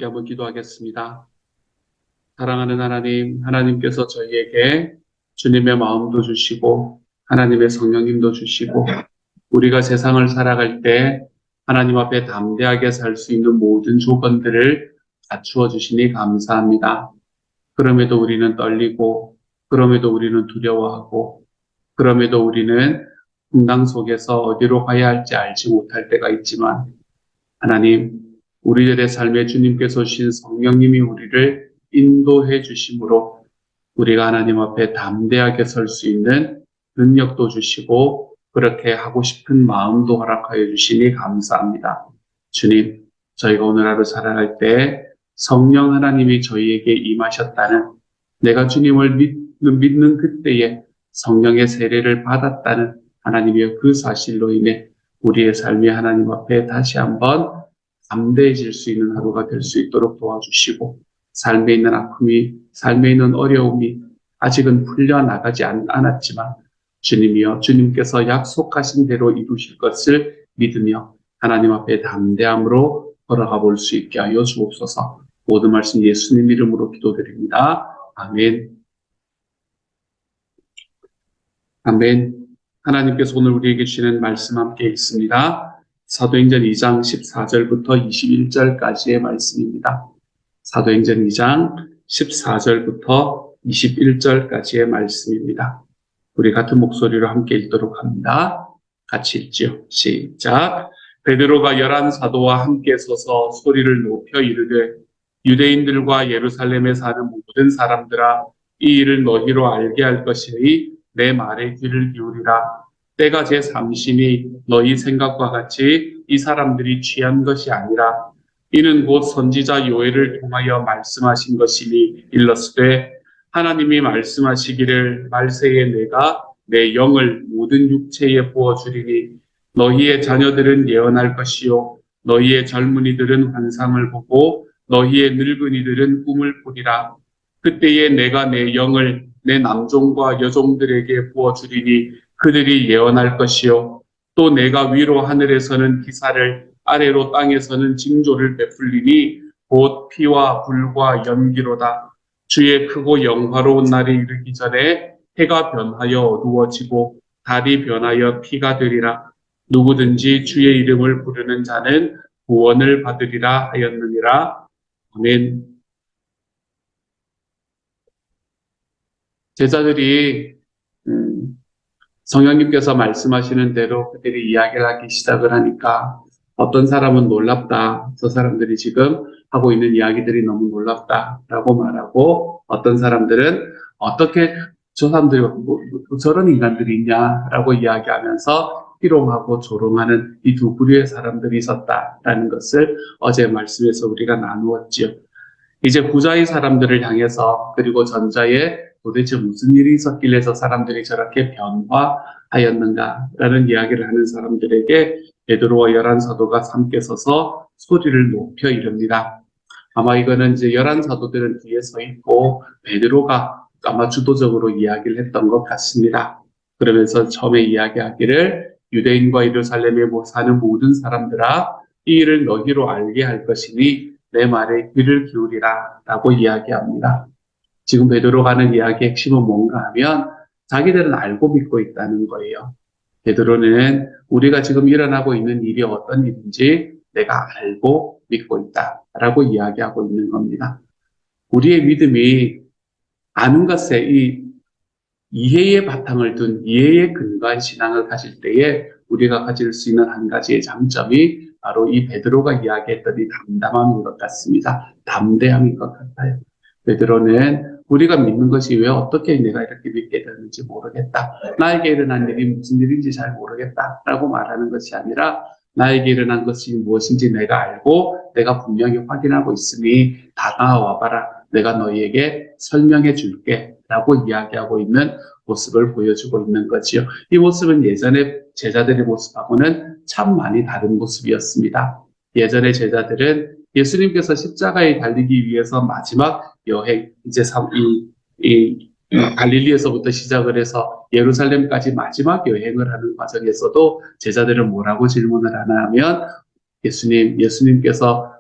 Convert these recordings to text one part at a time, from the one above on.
함께 한번 기도하겠습니다. 사랑하는 하나님, 하나님께서 저희에게 주님의 마음도 주시고 하나님의 성령님도 주시고 우리가 세상을 살아갈 때 하나님 앞에 담대하게 살 수 있는 모든 조건들을 갖추어 주시니 감사합니다. 그럼에도 우리는 떨리고 그럼에도 우리는 두려워하고 그럼에도 우리는 분당 속에서 어디로 가야 할지 알지 못할 때가 있지만 하나님, 우리들의 삶에 주님께서 주신 성령님이 우리를 인도해 주심으로 우리가 하나님 앞에 담대하게 설 수 있는 능력도 주시고 그렇게 하고 싶은 마음도 허락하여 주시니 감사합니다. 주님, 저희가 오늘 하루 살아갈 때 성령 하나님이 저희에게 임하셨다는 내가 주님을 믿는 그때에 성령의 세례를 받았다는 하나님의 그 사실로 인해 우리의 삶이 하나님 앞에 다시 한번 담대해질 수 있는 하루가 될 수 있도록 도와주시고 삶에 있는 아픔이, 삶에 있는 어려움이 아직은 풀려나가지 않았지만 주님이여 주님께서 약속하신 대로 이루실 것을 믿으며 하나님 앞에 담대함으로 걸어가 볼 수 있게 하여 주옵소서. 모든 말씀 예수님 이름으로 기도드립니다. 아멘. 아멘. 하나님께서 오늘 우리에게 주시는 말씀 함께 읽습니다. 사도행전 2장 14절부터 21절까지의 말씀입니다. 사도행전 2장 14절부터 21절까지의 말씀입니다. 우리 같은 목소리로 함께 읽도록 합니다. 같이 읽지요. 시작. 베드로가 11사도와 함께 서서 소리를 높여 이르되 유대인들과 예루살렘에 사는 모든 사람들아 이 일을 너희로 알게 할 것이니 내 말에 귀를 기울이라. 때가 제3심이 너희 생각과 같이 이 사람들이 취한 것이 아니라 이는 곧 선지자 요엘을 통하여 말씀하신 것이니 일렀으되 하나님이 말씀하시기를 말세에 내가 내 영을 모든 육체에 부어주리니 너희의 자녀들은 예언할 것이요 너희의 젊은이들은 환상을 보고 너희의 늙은이들은 꿈을 꾸리라. 그때에 내가 내 영을 내 남종과 여종들에게 부어주리니 그들이 예언할 것이요 또 내가 위로 하늘에서는 기사를 아래로 땅에서는 징조를 베풀리니 곧 피와 불과 연기로다. 주의 크고 영화로운 날이 이르기 전에 해가 변하여 어두워지고 달이 변하여 피가 되리라. 누구든지 주의 이름을 부르는 자는 구원을 받으리라 하였느니라. 아멘. 제자들이 성령님께서 말씀하시는 대로 그들이 이야기를 하기 시작을 하니까 어떤 사람은 놀랍다. 저 사람들이 지금 하고 있는 이야기들이 너무 놀랍다라고 말하고 어떤 사람들은 어떻게 저 사람들이 저런 인간들이 있냐라고 이야기하면서 희롱하고 조롱하는 이 두 부류의 사람들이 있었다라는 것을 어제 말씀에서 우리가 나누었지요. 이제 부자의 사람들을 향해서 그리고 전자에 도대체 무슨 일이 있었길래 저 사람들이 저렇게 변화하였는가라는 이야기를 하는 사람들에게 베드로와 11사도가 함께 서서 소리를 높여 이릅니다. 아마 이거는 이제 11사도들은 뒤에 서 있고 베드로가 아마 주도적으로 이야기를 했던 것 같습니다. 그러면서 처음에 이야기하기를 유대인과 예루살렘에 사는 모든 사람들아 이 일을 너희로 알게 할 것이니 내 말에 귀를 기울이라 라고 이야기합니다. 지금 베드로가 하는 이야기의 핵심은 뭔가 하면 자기들은 알고 믿고 있다는 거예요. 베드로는 우리가 지금 일어나고 있는 일이 어떤 일인지 내가 알고 믿고 있다라고 이야기하고 있는 겁니다. 우리의 믿음이 아는 것에 이 이해의 바탕을 둔 이해에 근거한 신앙을 가질 때에 우리가 가질 수 있는 한 가지의 장점이 바로 이 베드로가 이야기했던 이 담담함인 것 같습니다. 담대함인 것 같아요. 베드로는 우리가 믿는 것이 왜 어떻게 내가 이렇게 믿게 되는지 모르겠다. 나에게 일어난 일이 무슨 일인지 잘 모르겠다. 라고 말하는 것이 아니라 나에게 일어난 것이 무엇인지 내가 알고 내가 분명히 확인하고 있으니 다 나와 봐라. 내가 너희에게 설명해 줄게. 라고 이야기하고 있는 모습을 보여주고 있는 거지요. 이 모습은 예전에 제자들의 모습하고는 참 많이 다른 모습이었습니다. 예전의 제자들은 예수님께서 십자가에 달리기 위해서 마지막 여행, 이제 갈릴리에서부터 시작을 해서 예루살렘까지 마지막 여행을 하는 과정에서도 제자들은 뭐라고 질문을 하나 하면 예수님께서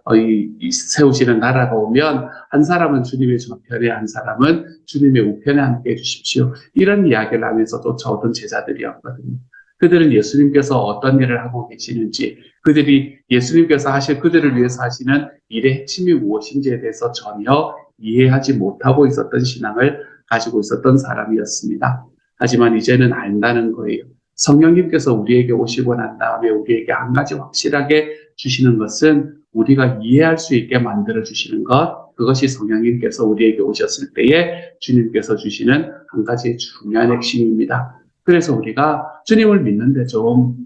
세우시는 나라가 오면 한 사람은 주님의 좌편에, 한 사람은 주님의 우편에 함께 해주십시오. 이런 이야기를 하면서 쫓아오던 제자들이었거든요. 그들은 예수님께서 어떤 일을 하고 계시는지, 그들이 예수님께서 그들을 위해서 하시는 일의 핵심이 무엇인지에 대해서 전혀 이해하지 못하고 있었던 신앙을 가지고 있었던 사람이었습니다. 하지만 이제는 안다는 거예요. 성령님께서 우리에게 오시고 난 다음에 우리에게 한 가지 확실하게 주시는 것은 우리가 이해할 수 있게 만들어 주시는 것, 그것이 성령님께서 우리에게 오셨을 때에 주님께서 주시는 한 가지 중요한 핵심입니다. 그래서 우리가 주님을 믿는데 좀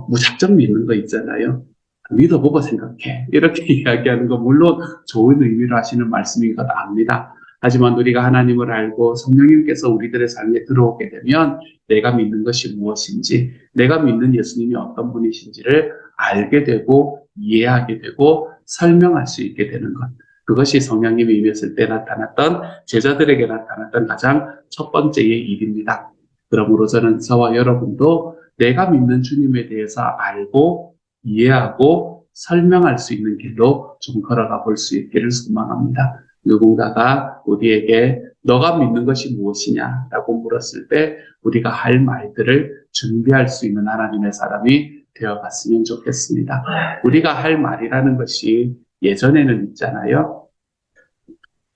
무작정 믿는 거 있잖아요. 믿어보고 생각해. 이렇게 이야기하는 거 물론 좋은 의미로 하시는 말씀인 것 압니다. 하지만 우리가 하나님을 알고 성령님께서 우리들의 삶에 들어오게 되면 내가 믿는 것이 무엇인지, 내가 믿는 예수님이 어떤 분이신지를 알게 되고 이해하게 되고 설명할 수 있게 되는 것. 그것이 성령님이 임했을 때 나타났던, 제자들에게 나타났던 가장 첫 번째의 일입니다. 그러므로 저와 여러분도 내가 믿는 주님에 대해서 알고 이해하고 설명할 수 있는 길로 좀 걸어가 볼 수 있기를 소망합니다. 누군가가 우리에게 너가 믿는 것이 무엇이냐라고 물었을 때 우리가 할 말들을 준비할 수 있는 하나님의 사람이 되어갔으면 좋겠습니다. 우리가 할 말이라는 것이 예전에는 있잖아요.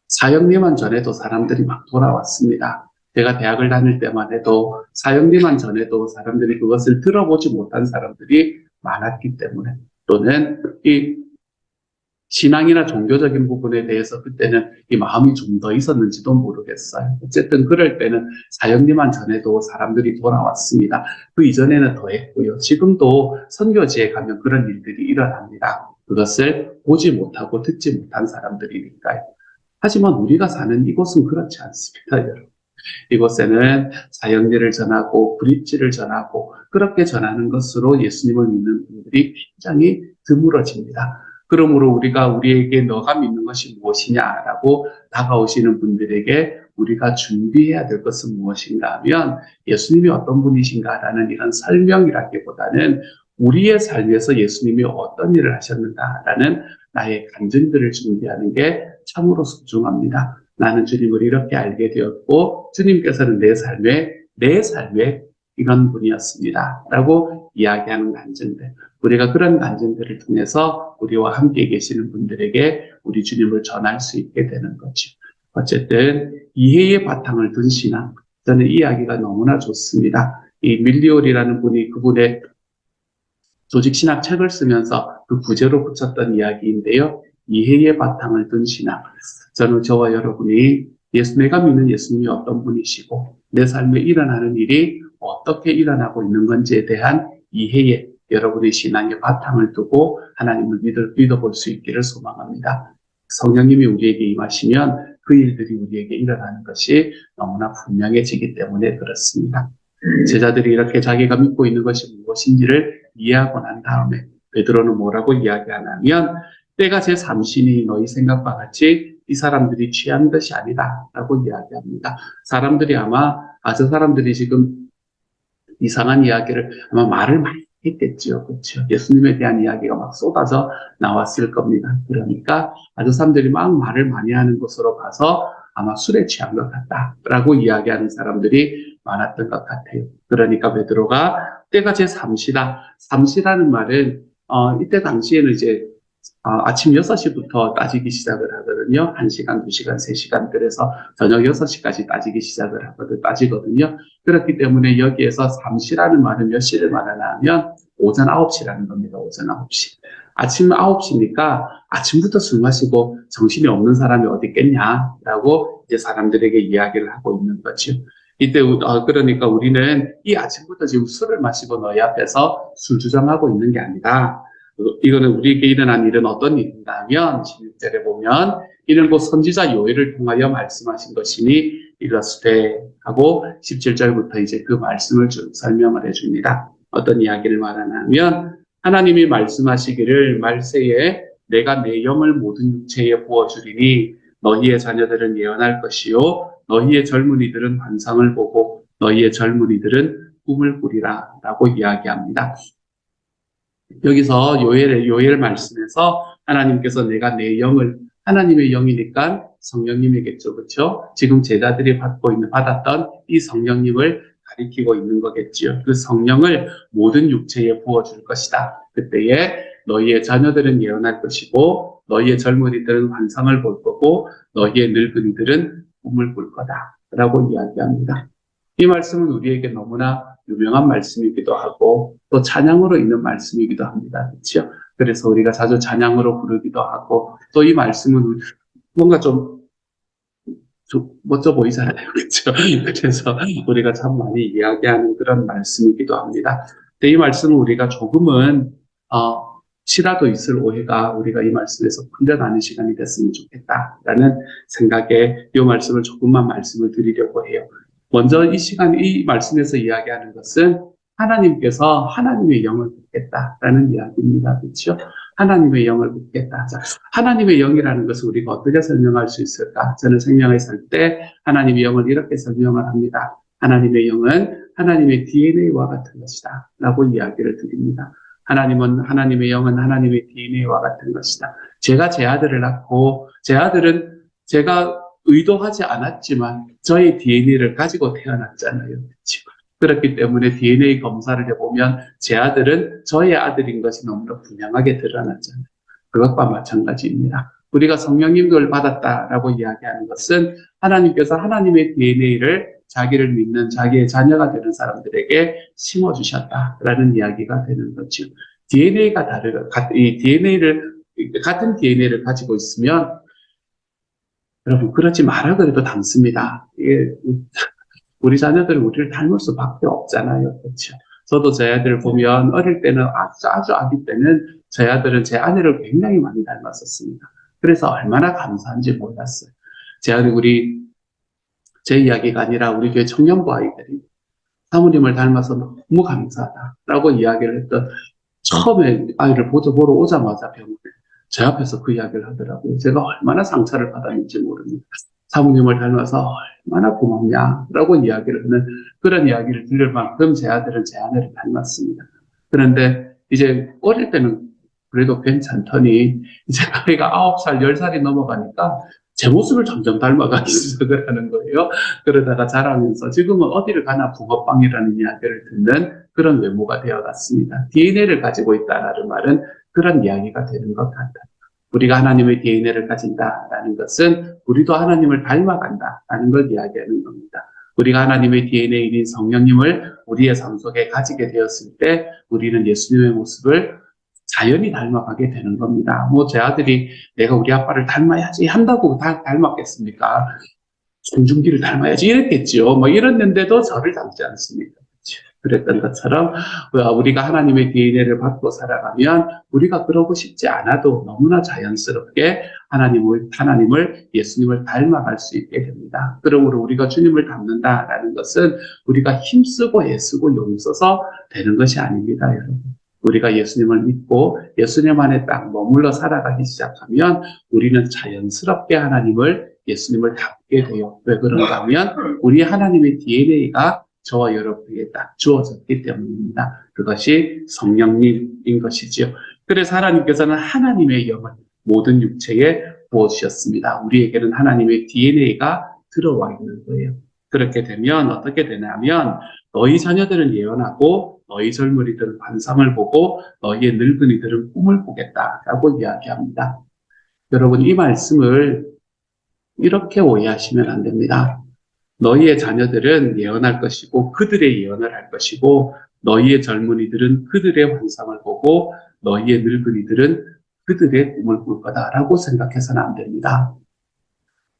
사형리만 전에도 사람들이 막 돌아왔습니다. 제가 대학을 다닐 때만 해도 사형리만 전에도 사람들이 그것을 들어보지 못한 사람들이 많았기 때문에, 또는 이 신앙이나 종교적인 부분에 대해서 그때는 이 마음이 좀 더 있었는지도 모르겠어요. 어쨌든 그럴 때는 사형리만 전에도 사람들이 돌아왔습니다. 그 이전에는 더 했고요. 지금도 선교지에 가면 그런 일들이 일어납니다. 그것을 보지 못하고 듣지 못한 사람들이니까요. 하지만 우리가 사는 이곳은 그렇지 않습니다, 여러분. 이곳에는 사형리를 전하고 브릿지를 전하고 그렇게 전하는 것으로 예수님을 믿는 분들이 굉장히 드물어집니다. 그러므로 우리에게 너가 믿는 것이 무엇이냐라고 다가오시는 분들에게 우리가 준비해야 될 것은 무엇인가 하면 예수님이 어떤 분이신가라는 이런 설명이라기보다는 우리의 삶에서 예수님이 어떤 일을 하셨는가라는 나의 간증들을 준비하는 게 참으로 소중합니다. 나는 주님을 이렇게 알게 되었고 주님께서는 내 삶에 이런 분이었습니다. 라고 이야기하는 간증들. 우리가 그런 간증들을 통해서 우리와 함께 계시는 분들에게 우리 주님을 전할 수 있게 되는 거죠. 어쨌든 이해의 바탕을 둔 신앙. 저는 이 이야기가 너무나 좋습니다. 이 밀리올이라는 분이 그분의 조직신학 책을 쓰면서 그 부제로 붙였던 이야기인데요. 이해의 바탕을 둔 신앙. 저는 저와 여러분이 내가 믿는 예수님이 어떤 분이시고 내 삶에 일어나는 일이 어떻게 일어나고 있는 건지에 대한 이해에 여러분의 신앙의 바탕을 두고 하나님을 믿어볼 수 있기를 소망합니다. 성령님이 우리에게 임하시면 그 일들이 우리에게 일어나는 것이 너무나 분명해지기 때문에 그렇습니다. 제자들이 이렇게 자기가 믿고 있는 것이 무엇인지를 이해하고 난 다음에 베드로는 뭐라고 이야기하냐면 때가 제 삼신이 너희 생각과 같이 이 사람들이 취한 것이 아니다 라고 이야기합니다. 저 사람들이 지금 이상한 이야기를 아마 말을 많이 했겠죠. 그렇죠. 예수님에 대한 이야기가 막 쏟아져 나왔을 겁니다. 그러니까 저 사람들이 막 말을 많이 하는 곳으로 가서 아마 술에 취한 것 같다라고 이야기하는 사람들이 많았던 것 같아요. 그러니까 베드로가 때가 제 삼시다. 삼시라는 말은 이때 당시에는 이제 아침 6시부터 따지기 시작을 하거든요. 1시간, 2시간, 3시간, 그래서 저녁 6시까지 따지거든요. 그렇기 때문에 여기에서 삼시라는 말은 몇 시를 말하냐면 오전 9시라는 겁니다. 오전 9시. 아침 9시니까 아침부터 술 마시고 정신이 없는 사람이 어디 있겠냐라고 이제 사람들에게 이야기를 하고 있는 거죠. 이때 그러니까 우리는 이 아침부터 지금 술을 마시고 너희 앞에서 술 주정하고 있는 게 아니다. 이거는 우리에게 일어난 일은 어떤 일인가 하면 16절에 보면 이는 곧 선지자 요엘을 통하여 말씀하신 것이니 이렇으되 하고 17절부터 이제 그 말씀을 좀 설명을 해줍니다. 어떤 이야기를 말하냐면 하나님이 말씀하시기를 말세에 내가 내 영을 모든 육체에 부어주리니 너희의 자녀들은 예언할 것이요 너희의 젊은이들은 환상을 보고 너희의 젊은이들은 꿈을 꾸리라 라고 이야기합니다. 여기서 요엘 말씀에서 하나님께서 내가 내 영을, 하나님의 영이니까 성령님이겠죠. 그렇죠? 지금 제자들이 받았던 이 성령님을 가리키고 있는 거겠지요. 그 성령을 모든 육체에 부어줄 것이다. 그때에 너희의 자녀들은 예언할 것이고 너희의 젊은이들은 환상을 볼 거고 너희의 늙은이들은 꿈을 꿀 거다. 라고 이야기합니다. 이 말씀은 우리에게 너무나 유명한 말씀이기도 하고 또 찬양으로 있는 말씀이기도 합니다. 그렇죠? 그래서 우리가 자주 찬양으로 부르기도 하고 또 이 말씀은 뭔가 좀 멋져 보이잖아요. 그렇죠? 그래서 우리가 참 많이 이야기하는 그런 말씀이기도 합니다. 근데 이 말씀은 우리가 조금은 시라도 있을 오해가 우리가 이 말씀에서 풀려나는 시간이 됐으면 좋겠다라는 생각에 이 말씀을 조금만 말씀을 드리려고 해요. 먼저 이 말씀에서 이야기하는 것은 하나님께서 하나님의 영을 붓겠다라는 이야기입니다. 그렇죠? 하나님의 영을 붓겠다. 자, 하나님의 영이라는 것을 우리가 어떻게 설명할 수 있을까? 저는 생명에 살 때 하나님의 영을 이렇게 설명을 합니다. 하나님의 영은 하나님의 DNA와 같은 것이다. 라고 이야기를 드립니다. 하나님의 영은 하나님의 DNA와 같은 것이다. 제가 제 아들을 낳고 제 아들은 제가 의도하지 않았지만 저의 DNA를 가지고 태어났잖아요. 그렇죠? 그렇기 때문에 DNA 검사를 해보면 제 아들은 저의 아들인 것이 너무나 분명하게 드러났잖아요. 그것과 마찬가지입니다. 우리가 성령님을 받았다라고 이야기하는 것은 하나님께서 하나님의 DNA를 자기를 믿는 자기의 자녀가 되는 사람들에게 심어주셨다라는 이야기가 되는 거죠. DNA가 같은 DNA를 가지고 있으면 여러분, 그렇지 말아 그래도 닮습니다. 우리 자녀들이 우리를 닮을 수밖에 없잖아요. 그렇죠? 저도 제 아들 보면 어릴 때는 아주 아기 때는 제 아들은 제 아내를 굉장히 많이 닮았었습니다. 그래서 얼마나 감사한지 몰랐어요. 제 이야기가 아니라 우리 교회 청년부 아이들이 사모님을 닮아서 너무 감사하다라고 이야기를 했던 처음에 아이를 보러 오자마자 병원에 제 앞에서 그 이야기를 하더라고요. 제가 얼마나 상처를 받았는지 모릅니다. 사모님을 닮아서 얼마나 고맙냐라고 이야기를 하는 그런 이야기를 들을 만큼 제 아들은 제 아내를 닮았습니다. 그런데 이제 어릴 때는 그래도 괜찮더니 이제 아이가 9살, 10살이 넘어가니까 제 모습을 점점 닮아가기 시작을 하는 거예요. 그러다가 자라면서 지금은 어디를 가나 붕어빵이라는 이야기를 듣는 그런 외모가 되어갔습니다. DNA를 가지고 있다라는 말은 그런 이야기가 되는 것 같아요. 우리가 하나님의 DNA를 가진다라는 것은 우리도 하나님을 닮아간다라는 걸 이야기하는 겁니다. 우리가 하나님의 DNA인 성령님을 우리의 삶 속에 가지게 되었을 때 우리는 예수님의 모습을 자연히 닮아가게 되는 겁니다. 제 아들이 내가 우리 아빠를 닮아야지 한다고 다 닮았겠습니까? 송중기를 닮아야지 이랬겠죠. 이랬는데도 저를 닮지 않습니다. 그랬던 것처럼 우리가 하나님의 DNA를 받고 살아가면 우리가 그러고 싶지 않아도 너무나 자연스럽게 하나님을 예수님을 닮아갈 수 있게 됩니다. 그러므로 우리가 주님을 닮는다라는 것은 우리가 힘쓰고 애쓰고 용써서 되는 것이 아닙니다, 여러분. 우리가 예수님을 믿고 예수님 안에 딱 머물러 살아가기 시작하면 우리는 자연스럽게 예수님을 닮게 돼요. 왜 그런가 하면 우리 하나님의 DNA가 저와 여러분에게 딱 주어졌기 때문입니다. 그것이 성령님인 것이지요. 그래서 하나님께서는 하나님의 영을 모든 육체에 부어주셨습니다. 우리에게는 하나님의 DNA가 들어와 있는 거예요. 그렇게 되면 어떻게 되냐면 너희 자녀들은 예언하고 너희 젊은이들은 환상을 보고 너희의 늙은이들은 꿈을 보겠다라고 이야기합니다. 여러분, 이 말씀을 이렇게 오해하시면 안 됩니다. 너희의 자녀들은 예언할 것이고 그들의 예언을 할 것이고 너희의 젊은이들은 그들의 환상을 보고 너희의 늙은이들은 그들의 꿈을 꿀 거다라고 생각해서는 안 됩니다.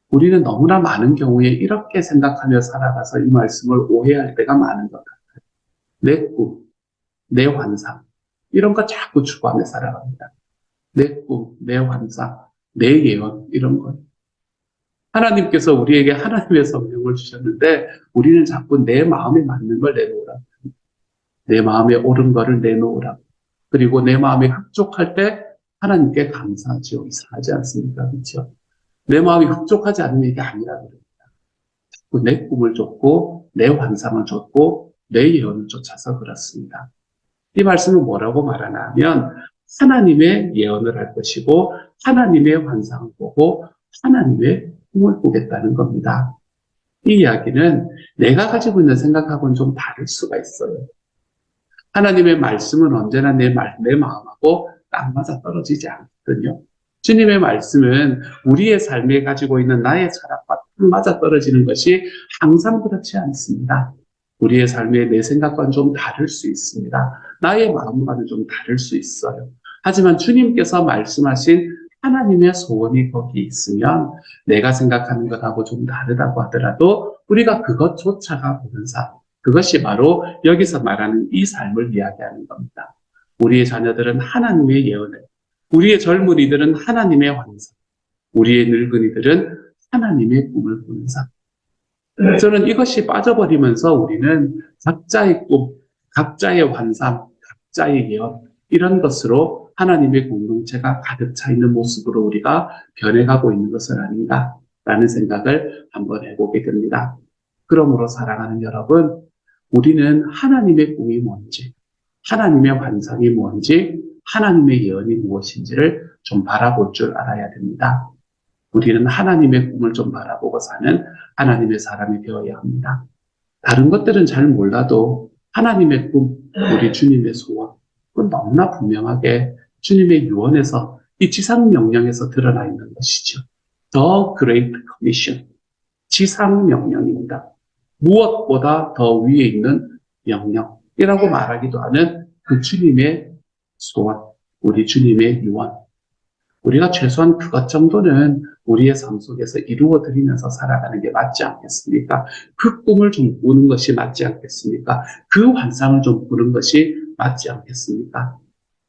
우리는 너무나 많은 경우에 이렇게 생각하며 살아가서 이 말씀을 오해할 때가 많은 것 같아요. 내 꿈, 내 환상 이런 거 자꾸 추구하며 살아갑니다. 내 꿈, 내 환상, 내 예언 이런 거. 하나님께서 우리에게 하나님의 성령을 주셨는데 우리는 자꾸 내 마음에 맞는 걸 내놓으라고. 내 마음에 옳은 거를 내놓으라고. 그리고 내 마음에 흡족할 때 하나님께 감사하지요. 이상하지 않습니까? 그렇죠? 내 마음이 흡족하지 않는 게 아니라 그럽니다. 자꾸 내 꿈을 쫓고 내 환상을 쫓고 내 예언을 쫓아서 그렇습니다. 이 말씀은 뭐라고 말하나 하면 하나님의 예언을 할 것이고 하나님의 환상을 보고 하나님의 꿈을 꾸겠다는 겁니다. 이 이야기는 내가 가지고 있는 생각하고는 좀 다를 수가 있어요. 하나님의 말씀은 언제나 내 마음하고 딱 맞아 떨어지지 않거든요. 주님의 말씀은 우리의 삶에 가지고 있는 나의 철학과 딱 맞아 떨어지는 것이 항상 그렇지 않습니다. 우리의 삶에 내 생각과는 좀 다를 수 있습니다. 나의 마음과는 좀 다를 수 있어요. 하지만 주님께서 말씀하신 하나님의 소원이 거기 있으면 내가 생각하는 것하고 좀 다르다고 하더라도 우리가 그것조차가 보는 삶, 그것이 바로 여기서 말하는 이 삶을 이야기하는 겁니다. 우리의 자녀들은 하나님의 예언을, 우리의 젊은이들은 하나님의 환상, 우리의 늙은이들은 하나님의 꿈을 꾸는 삶. 저는 이것이 빠져버리면서 우리는 각자의 꿈, 각자의 환상, 각자의 예언, 이런 것으로 하나님의 공동체가 가득 차 있는 모습으로 우리가 변해가고 있는 것은 아닌가라는 생각을 한번 해보게 됩니다. 그러므로 사랑하는 여러분, 우리는 하나님의 꿈이 뭔지, 하나님의 환상이 뭔지, 하나님의 예언이 무엇인지를 좀 바라볼 줄 알아야 됩니다. 우리는 하나님의 꿈을 좀 바라보고 사는 하나님의 사람이 되어야 합니다. 다른 것들은 잘 몰라도 하나님의 꿈, 우리 주님의 소원, 그건 너무나 분명하게 주님의 유언에서 이 지상 명령에서 드러나 있는 것이죠. The Great Commission, 지상 명령입니다. 무엇보다 더 위에 있는 명령이라고 말하기도 하는 그 주님의 소원, 우리 주님의 유언. 우리가 최소한 그것 정도는 우리의 삶 속에서 이루어드리면서 살아가는 게 맞지 않겠습니까? 그 꿈을 좀 꾸는 것이 맞지 않겠습니까? 그 환상을 좀 꾸는 것이 맞지 않겠습니까?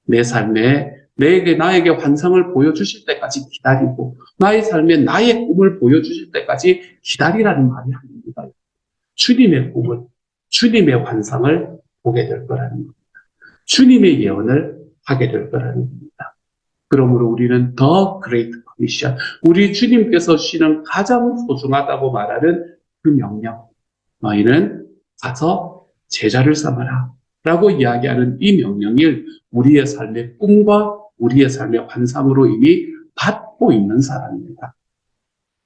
내 삶에 나에게 환상을 보여주실 때까지 기다리고 나의 삶에 나의 꿈을 보여주실 때까지 기다리라는 말이 아닙니다. 주님의 꿈을, 주님의 환상을 보게 될 거라는 겁니다. 주님의 예언을 하게 될 거라는 겁니다. 그러므로 우리는 The Great Commission, 우리 주님께서 주시는 가장 소중하다고 말하는 그 명령, 너희는 가서 제자를 삼아라 라고 이야기하는 이 명령을 우리의 삶의 꿈과 우리의 삶의 환상으로 이미 받고 있는 사람입니다.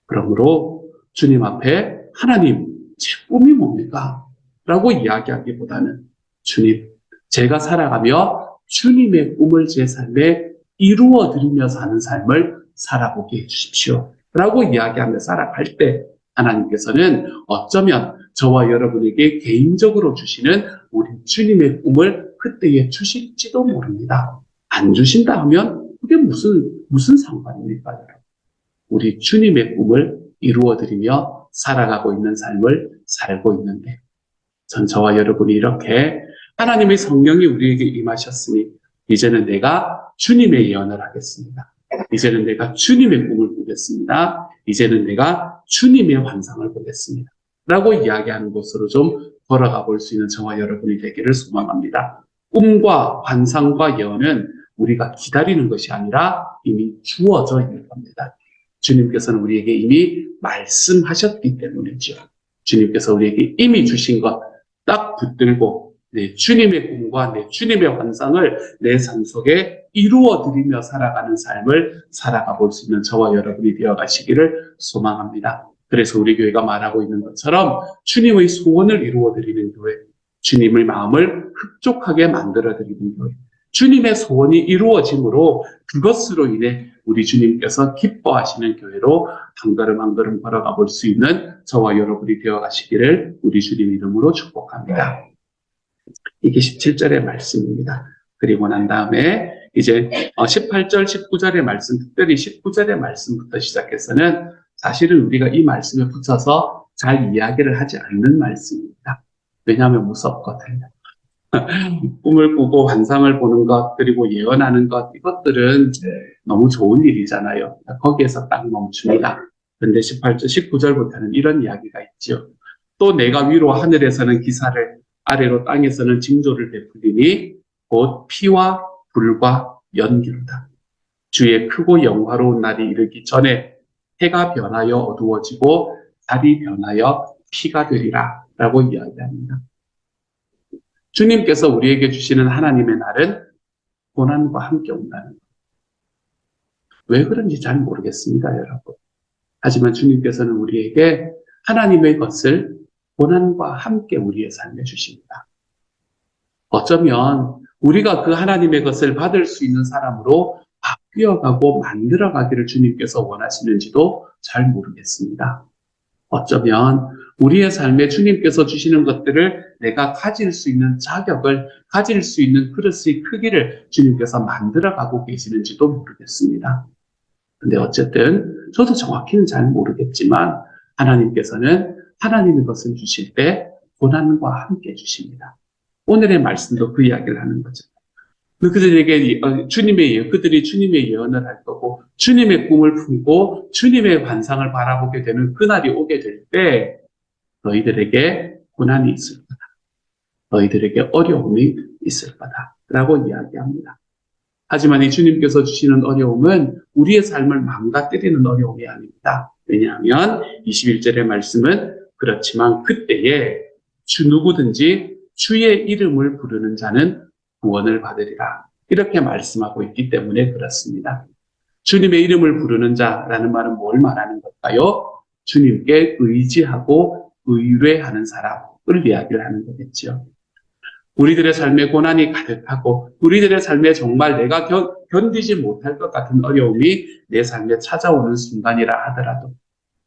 그러므로 주님 앞에 하나님, 제 꿈이 뭡니까? 라고 이야기하기보다는 주님, 제가 살아가며 주님의 꿈을 제 삶에 이루어드리며 사는 삶을 살아보게 해주십시오. 라고 이야기하며 살아갈 때 하나님께서는 어쩌면 저와 여러분에게 개인적으로 주시는 우리 주님의 꿈을 그때에 주실지도 모릅니다. 안 주신다 하면 그게 무슨 상관입니까, 여러분? 우리 주님의 꿈을 이루어드리며 살아가고 있는 삶을 살고 있는데, 전 저와 여러분이 이렇게 하나님의 성령이 우리에게 임하셨으니 이제는 내가 주님의 예언을 하겠습니다. 이제는 내가 주님의 꿈을 꾸겠습니다. 이제는 내가 주님의 환상을 보겠습니다. 라고 이야기하는 곳으로 좀 걸어가 볼 수 있는 저와 여러분이 되기를 소망합니다. 꿈과 환상과 예언은 우리가 기다리는 것이 아니라 이미 주어져 있는 겁니다. 주님께서는 우리에게 이미 말씀하셨기 때문이죠. 주님께서 우리에게 이미 주신 것 딱 붙들고 내 주님의 꿈과 내 주님의 환상을 내 삶 속에 이루어드리며 살아가는 삶을 살아가 볼 수 있는 저와 여러분이 되어가시기를 소망합니다. 그래서 우리 교회가 말하고 있는 것처럼 주님의 소원을 이루어드리는 교회, 주님의 마음을 흡족하게 만들어드리는 교회, 주님의 소원이 이루어짐으로 그것으로 인해 우리 주님께서 기뻐하시는 교회로 한 걸음 한 걸음 걸어가 볼 수 있는 저와 여러분이 되어가시기를 우리 주님 이름으로 축복합니다. 이게 17절의 말씀입니다. 그리고 난 다음에 이제 18절, 19절의 말씀, 특별히 19절의 말씀부터 시작해서는 사실은 우리가 이 말씀에 붙여서 잘 이야기를 하지 않는 말씀입니다. 왜냐하면 무섭거든요. 꿈을 꾸고 환상을 보는 것, 그리고 예언하는 것, 이것들은 너무 좋은 일이잖아요. 거기에서 딱 멈춥니다. 그런데 18절, 19절부터는 이런 이야기가 있죠. 또 내가 위로 하늘에서는 기사를, 아래로 땅에서는 징조를 베풀리니 곧 피와 불과 연기로다. 주의 크고 영화로운 날이 이르기 전에 해가 변하여 어두워지고 달이 변하여 피가 되리라 라고 이야기합니다. 주님께서 우리에게 주시는 하나님의 날은 고난과 함께 온다는 것. 왜 그런지 잘 모르겠습니다, 여러분. 하지만 주님께서는 우리에게 하나님의 것을 고난과 함께 우리의 삶에 주십니다. 어쩌면 우리가 그 하나님의 것을 받을 수 있는 사람으로 바뀌어가고 만들어가기를 주님께서 원하시는지도 잘 모르겠습니다. 어쩌면 우리의 삶에 주님께서 주시는 것들을 내가 가질 수 있는 자격을, 가질 수 있는 그릇의 크기를 주님께서 만들어가고 계시는지도 모르겠습니다. 근데 어쨌든 저도 정확히는 잘 모르겠지만 하나님께서는 하나님의 것을 주실 때 고난과 함께 주십니다. 오늘의 말씀도 그 이야기를 하는 거죠. 그들에게 그들이 주님의 예언을 할 거고 주님의 꿈을 품고 주님의 환상을 바라보게 되는 그날이 오게 될 때 너희들에게 고난이 있을 거다. 너희들에게 어려움이 있을 거다. 라고 이야기합니다. 하지만 이 주님께서 주시는 어려움은 우리의 삶을 망가뜨리는 어려움이 아닙니다. 왜냐하면 21절의 말씀은 그렇지만 그때에 누구든지 주의 이름을 부르는 자는 구원을 받으리라. 이렇게 말씀하고 있기 때문에 그렇습니다. 주님의 이름을 부르는 자라는 말은 뭘 말하는 걸까요? 주님께 의지하고 의뢰하는 사람을 이야기를 하는 거겠죠. 우리들의 삶에 고난이 가득하고 우리들의 삶에 정말 내가 견디지 못할 것 같은 어려움이 내 삶에 찾아오는 순간이라 하더라도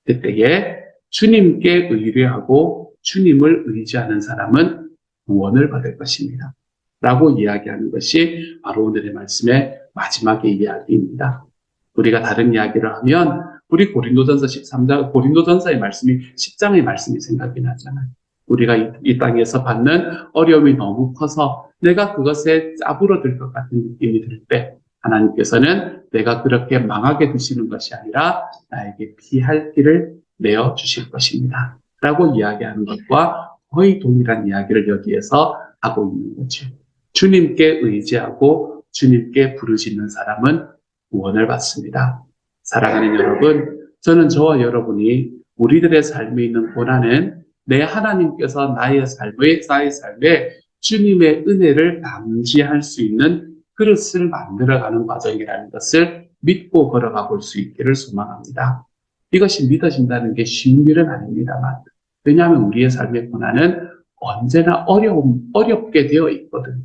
그때에 주님께 의뢰하고 주님을 의지하는 사람은 구원을 받을 것입니다. 라고 이야기하는 것이 바로 오늘의 말씀의 마지막의 이야기입니다. 우리가 다른 이야기를 하면 우리 고린도전서 13장, 고린도전서의 말씀이 10장의 말씀이 생각이 나잖아요. 우리가 이 땅에서 받는 어려움이 너무 커서 내가 그것에 짜부러들 것 같은 느낌이 들 때 하나님께서는 내가 그렇게 망하게 두시는 것이 아니라 나에게 피할 길을 내어 주실 것입니다. 라고 이야기하는 것과 거의 동일한 이야기를 여기에서 하고 있는 거죠. 주님께 의지하고 주님께 부르짖는 사람은 구원을 받습니다. 사랑하는 여러분, 저는 저와 여러분이 우리들의 삶에 있는 고난은 내 하나님께서 나의 삶에 주님의 은혜를 감지할 수 있는 그릇을 만들어가는 과정이라는 것을 믿고 걸어가 볼 수 있기를 소망합니다. 이것이 믿어진다는 게 쉬운 일은 아닙니다만, 왜냐하면 우리의 삶의 고난은 언제나 어렵게 되어 있거든요.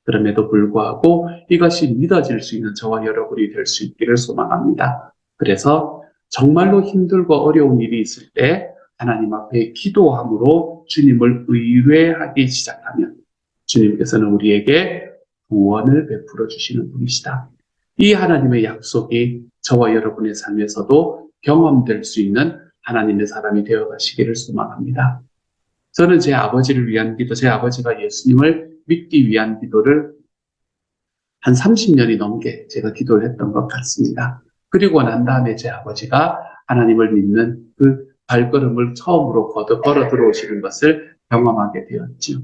그럼에도 불구하고 이것이 믿어질 수 있는 저와 여러분이 될 수 있기를 소망합니다. 그래서 정말로 힘들고 어려운 일이 있을 때 하나님 앞에 기도함으로 주님을 의뢰하기 시작하면 주님께서는 우리에게 구원을 베풀어 주시는 분이시다. 이 하나님의 약속이 저와 여러분의 삶에서도 경험될 수 있는 하나님의 사람이 되어 가시기를 소망합니다. 저는 제 아버지를 위한 기도, 제 아버지가 예수님을 믿기 위한 기도를 한 30년이 넘게 제가 기도를 했던 것 같습니다. 그리고 난 다음에 제 아버지가 하나님을 믿는 그 발걸음을 처음으로 걸어 들어오시는 것을 경험하게 되었죠.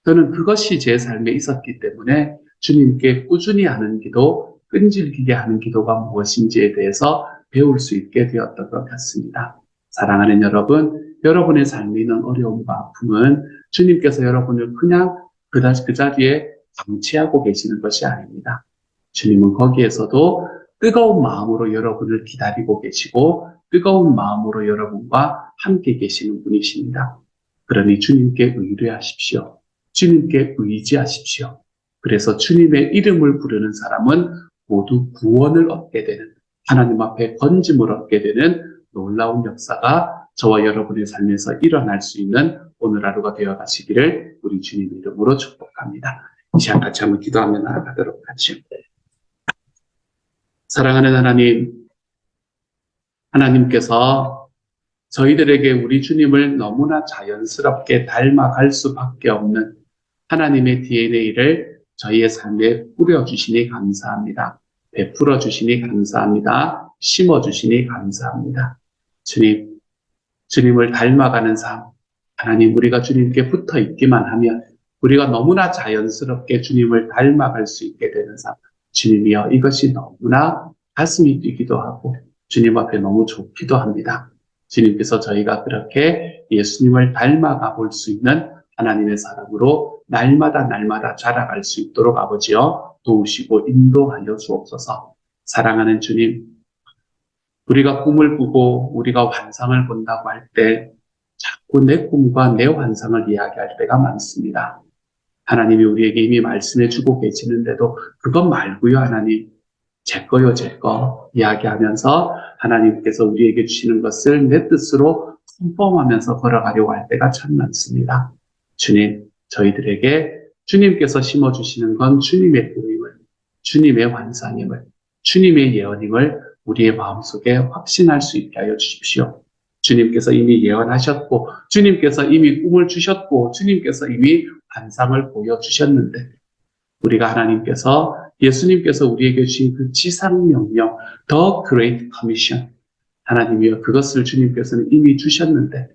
저는 그것이 제 삶에 있었기 때문에 주님께 꾸준히 하는 기도, 끈질기게 하는 기도가 무엇인지에 대해서 배울 수 있게 되었던 것 같습니다. 사랑하는 여러분, 여러분의 삶에 있는 어려움과 아픔은 주님께서 여러분을 그냥 그 자리에 방치하고 계시는 것이 아닙니다. 주님은 거기에서도 뜨거운 마음으로 여러분을 기다리고 계시고 뜨거운 마음으로 여러분과 함께 계시는 분이십니다. 그러니 주님께 의뢰하십시오. 주님께 의지하십시오. 그래서 주님의 이름을 부르는 사람은 모두 구원을 얻게 되는, 하나님 앞에 건짐을 얻게 되는 놀라운 역사가 저와 여러분의 삶에서 일어날 수 있는 오늘 하루가 되어 가시기를 우리 주님 이름으로 축복합니다. 이 시간 같이 한번 기도하며 나아가도록 하죠. 사랑하는 하나님, 하나님께서 저희들에게 우리 주님을 너무나 자연스럽게 닮아갈 수밖에 없는 하나님의 DNA를 저희의 삶에 뿌려주시니 감사합니다. 베풀어 주시니 감사합니다. 심어 주시니 감사합니다. 주님을 닮아가는 삶, 하나님 우리가 주님께 붙어 있기만 하면 우리가 너무나 자연스럽게 주님을 닮아갈 수 있게 되는 삶, 주님이여 이것이 너무나 가슴이 뛰기도 하고 주님 앞에 너무 좋기도 합니다. 주님께서 저희가 그렇게 예수님을 닮아가 볼 수 있는 하나님의 사람으로 날마다 자라갈 수 있도록 아버지여 도우시고 인도하여 주옵소서. 사랑하는 주님, 우리가 꿈을 꾸고 우리가 환상을 본다고 할 때 자꾸 내 꿈과 내 환상을 이야기할 때가 많습니다. 하나님이 우리에게 이미 말씀해 주고 계시는데도 그것 말고요, 하나님. 제 거요, 제 거 이야기하면서 하나님께서 우리에게 주시는 것을 내 뜻으로 컨펌하면서 걸어가려고 할 때가 참 많습니다. 주님, 저희들에게 주님께서 심어주시는 건 주님의 꿈임을, 주님의 환상임을, 주님의 예언임을 우리의 마음속에 확신할 수 있게 하여 주십시오. 주님께서 이미 예언하셨고, 주님께서 이미 꿈을 주셨고, 주님께서 이미 환상을 보여주셨는데, 우리가 하나님께서 예수님께서 우리에게 주신 그 지상명령, The Great Commission, 하나님이여 그것을 주님께서는 이미 주셨는데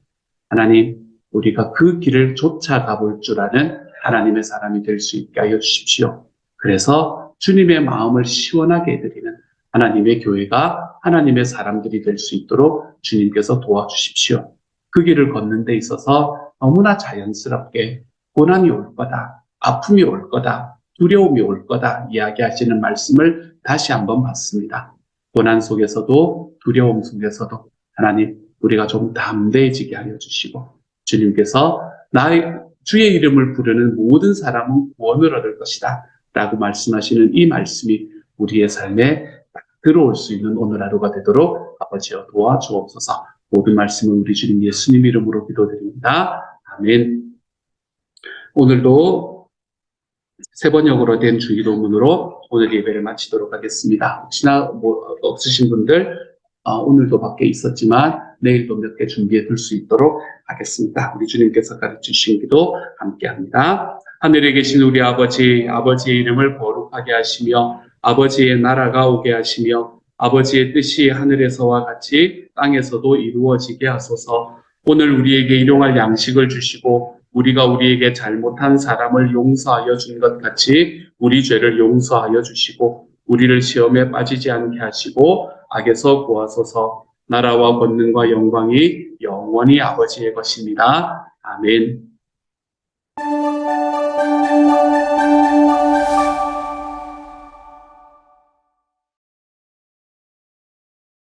하나님 우리가 그 길을 쫓아가 볼 줄 아는 하나님의 사람이 될 수 있게 하여 주십시오. 그래서 주님의 마음을 시원하게 해드리는 하나님의 교회가 하나님의 사람들이 될 수 있도록 주님께서 도와주십시오. 그 길을 걷는 데 있어서 너무나 자연스럽게 고난이 올 거다, 아픔이 올 거다, 두려움이 올 거다 이야기하시는 말씀을 다시 한번 봤습니다. 고난 속에서도 두려움 속에서도 하나님 우리가 좀 담대해지게 하여 주시고 주님께서 나의 주의 이름을 부르는 모든 사람은 구원을 얻을 것이다 라고 말씀하시는 이 말씀이 우리의 삶에 들어올 수 있는 오늘 하루가 되도록 아버지여 도와주옵소서. 모든 말씀은 우리 주님 예수님 이름으로 기도드립니다. 아멘. 오늘도 세 번역으로 된 주기도문으로 오늘 예배를 마치도록 하겠습니다. 혹시나 없으신 분들 오늘도 밖에 있었지만 내일도 몇 개 준비해 둘 수 있도록 하겠습니다. 우리 주님께서 가르치신 기도 함께합니다. 하늘에 계신 우리 아버지, 아버지의 이름을 거룩하게 하시며 아버지의 나라가 오게 하시며 아버지의 뜻이 하늘에서와 같이 땅에서도 이루어지게 하소서. 오늘 우리에게 일용할 양식을 주시고 우리가 우리에게 잘못한 사람을 용서하여 준 것 같이 우리 죄를 용서하여 주시고 우리를 시험에 빠지지 않게 하시고 악에서 구하소서. 나라와 권능과 영광이 영원히 아버지의 것입니다. 아멘.